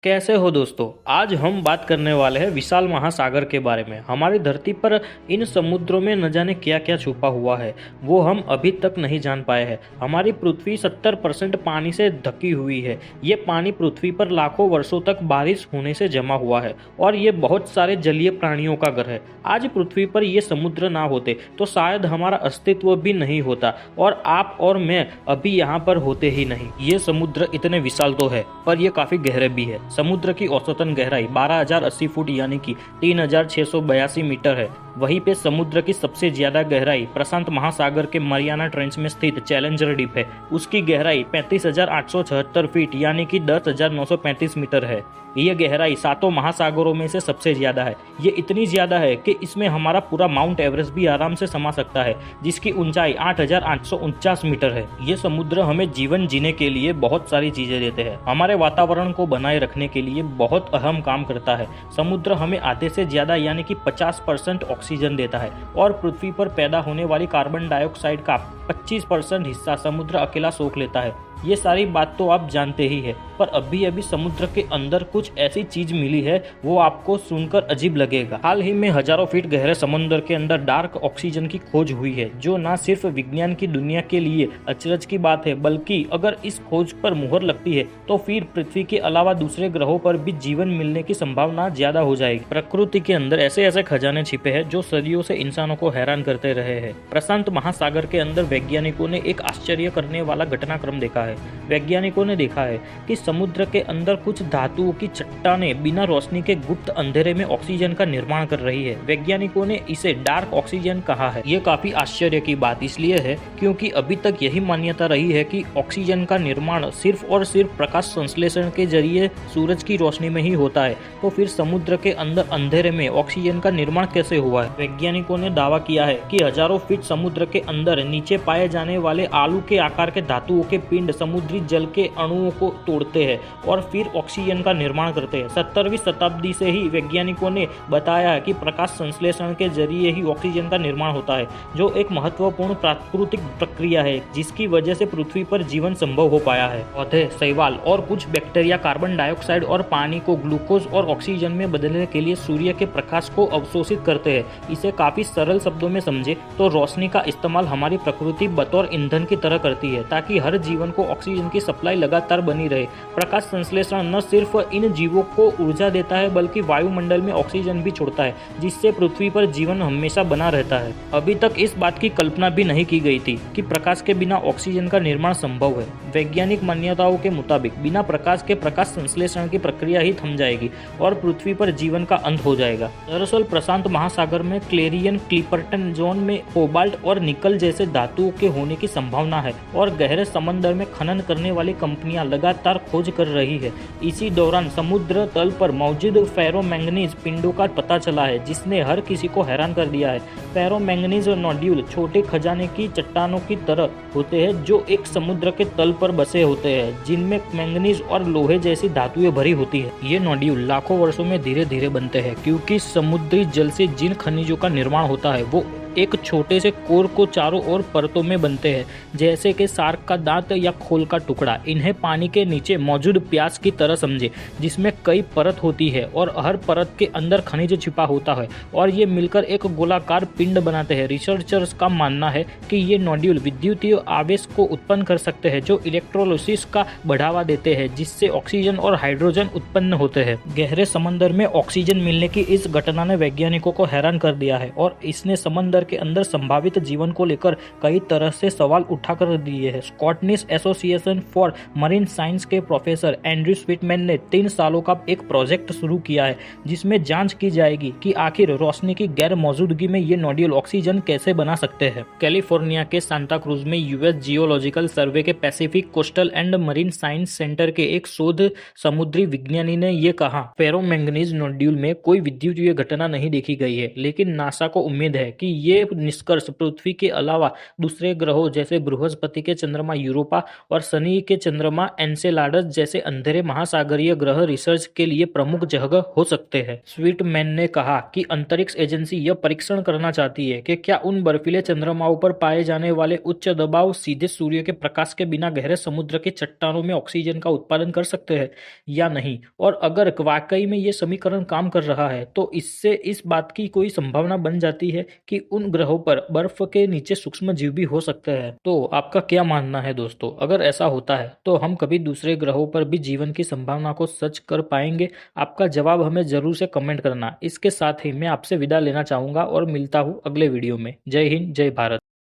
कैसे हो दोस्तों। आज हम बात करने वाले हैं विशाल महासागर के बारे में। हमारी धरती पर इन समुद्रों में न जाने क्या क्या छुपा हुआ है, वो हम अभी तक नहीं जान पाए हैं। हमारी पृथ्वी 70% पानी से ढकी हुई है। ये पानी पृथ्वी पर लाखों वर्षों तक बारिश होने से जमा हुआ है और ये बहुत सारे जलीय प्राणियों का घर है। आज पृथ्वी पर ये समुद्र ना होते तो शायद हमारा अस्तित्व भी नहीं होता और आप और मैं अभी यहाँ पर होते ही नहीं। ये समुद्र इतने विशाल तो है पर यह काफी गहरे भी है। समुद्र की औसतन गहराई 12,080 फुट यानी कि 3,682 मीटर है। वहीं पे समुद्र की सबसे ज्यादा गहराई प्रशांत महासागर के मरियाना ट्रेंच में स्थित चैलेंजर डीप है। उसकी गहराई 35,876 फीट यानी कि 10,935 मीटर है। यह गहराई सातों महासागरों में से सबसे ज्यादा है। ये इतनी ज्यादा है कि इसमें हमारा पूरा माउंट एवरेस्ट भी आराम से समा सकता है, जिसकी ऊंचाई 8,849 मीटर है। ये समुद्र हमें जीवन जीने के लिए बहुत सारी चीजें देते हैं। हमारे वातावरण को बनाए रखने के लिए बहुत अहम काम करता है। समुद्र हमें आधे से ज्यादा यानी कि 50% ऑक्सीजन देता है और पृथ्वी पर पैदा होने वाली कार्बन डाइऑक्साइड का 25% हिस्सा समुद्र अकेला सोख लेता है। ये सारी बात तो आप जानते ही है, पर अभी अभी समुद्र के अंदर कुछ ऐसी चीज मिली है वो आपको सुनकर अजीब लगेगा। हाल ही में हजारों फीट गहरे समुद्र के अंदर डार्क ऑक्सीजन की खोज हुई है, जो न सिर्फ विज्ञान की दुनिया के लिए अचरज की बात है, बल्कि अगर इस खोज पर मुहर लगती है तो फिर पृथ्वी के अलावा दूसरे ग्रहों पर भी जीवन मिलने की संभावना ज्यादा हो जाएगी। प्रकृति के अंदर ऐसे ऐसे खजाने छिपे हैं जो सदियों से इंसानों को हैरान करते रहे हैं। प्रशांत महासागर के अंदर वैज्ञानिकों ने एक आश्चर्य करने वाला घटनाक्रम देखा है। वैज्ञानिकों ने देखा है कि समुद्र के अंदर कुछ धातुओं की चट्टानें बिना रोशनी के गुप्त अंधेरे में ऑक्सीजन का निर्माण कर रही है। वैज्ञानिकों ने इसे डार्क ऑक्सीजन कहा है। ये काफी आश्चर्य की बात इसलिए है क्योंकि अभी तक यही मान्यता रही है कि ऑक्सीजन का निर्माण सिर्फ और सिर्फ प्रकाश संश्लेषण के जरिए सूरज की रोशनी में ही होता है। तो फिर समुद्र के अंदर अंधेरे में ऑक्सीजन का निर्माण कैसे हुआ है? वैज्ञानिकों ने दावा किया है कि हजारों फीट समुद्र के अंदर नीचे पाए जाने वाले आलू के आकार के धातुओं के पिंड समुद्री जल के अणुओं को तोड़ते हैं और फिर ऑक्सीजन का निर्माण करते हैं। 17वीं शताब्दी से ही वैज्ञानिकों ने बताया है कि प्रकाश संश्लेषण के जरिए ही ऑक्सीजन का निर्माण होता है, जो एक महत्वपूर्ण प्राकृतिक प्रक्रिया है जिसकी वजह से पृथ्वी पर जीवन संभव हो पाया है। पौधे, शैवाल और कुछ बैक्टीरिया कार्बन डाइऑक्साइड और पानी को ग्लूकोज और ऑक्सीजन में बदलने के लिए सूर्य के प्रकाश को अवशोषित करते हैं। इसे काफी सरल शब्दों में समझे तो रोशनी का इस्तेमाल हमारी प्रकृति बतौर ईंधन की तरह करती है ताकि हर जीवन को ऑक्सीजन की सप्लाई लगातार बनी रहे। प्रकाश संश्लेषण न सिर्फ इन जीवों को ऊर्जा देता है बल्कि वायुमंडल में ऑक्सीजन भी छोड़ता है, जिससे पृथ्वी पर जीवन हमेशा बना रहता है। अभी तक इस बात की कल्पना भी नहीं की गई थी कि प्रकाश के बिना ऑक्सीजन का निर्माण संभव है। वैज्ञानिक मान्यताओं के मुताबिक बिना प्रकाश के प्रकाश संश्लेषण की प्रक्रिया ही थम जाएगी और पृथ्वी पर जीवन का अंत हो जाएगा। दरअसल प्रशांत महासागर में क्लेरियन, क्लिपर्टन जोन में कोबाल्ट और निकल जैसे धातुओं के होने की संभावना है और गहरे समंदर में खनन करने वाली कंपनियां लगातार खोज कर रही है। इसी दौरान समुद्र तल पर मौजूद फेरोमैंगनीज पिंडों का पता चला है, जिसने हर किसी को हैरान कर दिया है। फेरोमैंगनीज नोड्यूल छोटे खजाने की चट्टानों की तरह होते हैं जो एक समुद्र के तल पर बसे होते हैं, जिनमें मैंगनीज और लोहे जैसी धातुएं भरी होती है। ये नोड्यूल लाखों वर्षों में धीरे धीरे बनते हैं क्योंकि समुद्री जल से जिन खनिजों का निर्माण होता है वो एक छोटे से कोर को चारों ओर परतों में बनते हैं, जैसे कि शार्क का दांत या खोल का टुकड़ा। इन्हें पानी के नीचे मौजूद प्याज की तरह समझे, जिसमें कई परत होती है और हर परत के अंदर खनिज छिपा होता है और ये मिलकर एक गोलाकार पिंड बनाते हैं। रिसर्चर्स का मानना है कि ये नोड्यूल विद्युतीय आवेश को उत्पन्न कर सकते हैं जो इलेक्ट्रोलिसिस का बढ़ावा देते हैं, जिससे ऑक्सीजन और हाइड्रोजन उत्पन्न होते हैं। गहरे समंदर में ऑक्सीजन मिलने की इस घटना ने वैज्ञानिकों को हैरान कर दिया है और इसने समंदर के अंदर संभावित जीवन को लेकर कई तरह से सवाल उठाकर दिए हैं। Scottish association for marine science के प्रोफेसर एंड्रयू स्वीटमैन ने 3 सालों का एक प्रोजेक्ट शुरू किया है जिसमें जांच की जाएगी कि आखिर रोशनी की गैर मौजूदगी में ये नोड्यूल ऑक्सीजन कैसे बना सकते हैं। कैलिफोर्निया के सांता क्रूज में यूएस जियोलॉजिकल सर्वे के Pacific coastal and marine science centre के एक शोध समुद्री विज्ञानी ने यह कहा, फेरोमैंगनीज नोड्यूल में कोई विद्युतीय घटना नहीं देखी गई है, लेकिन नासा को उम्मीद है कि ये निष्कर्ष पृथ्वी के अलावा दूसरे ग्रहों जैसे बृहस्पति के चंद्रमा यूरोपा और शनि के चंद्रमा एनसेलाडस जैसे अंधेरे महासागरीय ग्रह रिसर्च के लिए प्रमुख जगह हो सकते हैं। स्वीटमैन ने कहा कि अंतरिक्ष एजेंसी यह परीक्षण करना चाहती है कि क्या उन बर्फीले चंद्रमाओं पर पाए जाने वाले उच्च दबाव सीधे सूर्य के प्रकाश के बिना गहरे समुद्र की चट्टानों में ऑक्सीजन का उत्पादन कर सकते हैं या नहीं, और अगर वाकई में ये समीकरण काम कर रहा है तो इससे इस बात की कोई संभावना बन जाती है कि उन ग्रहों पर बर्फ के नीचे सूक्ष्म जीव भी हो सकते हैं। तो आपका क्या मानना है दोस्तों, अगर ऐसा होता है तो हम कभी दूसरे ग्रहों पर भी जीवन की संभावना को सच कर पाएंगे? आपका जवाब हमें जरूर से कमेंट करना। इसके साथ ही मैं आपसे विदा लेना चाहूंगा और मिलता हूँ अगले वीडियो में। जय हिंद, जय भारत।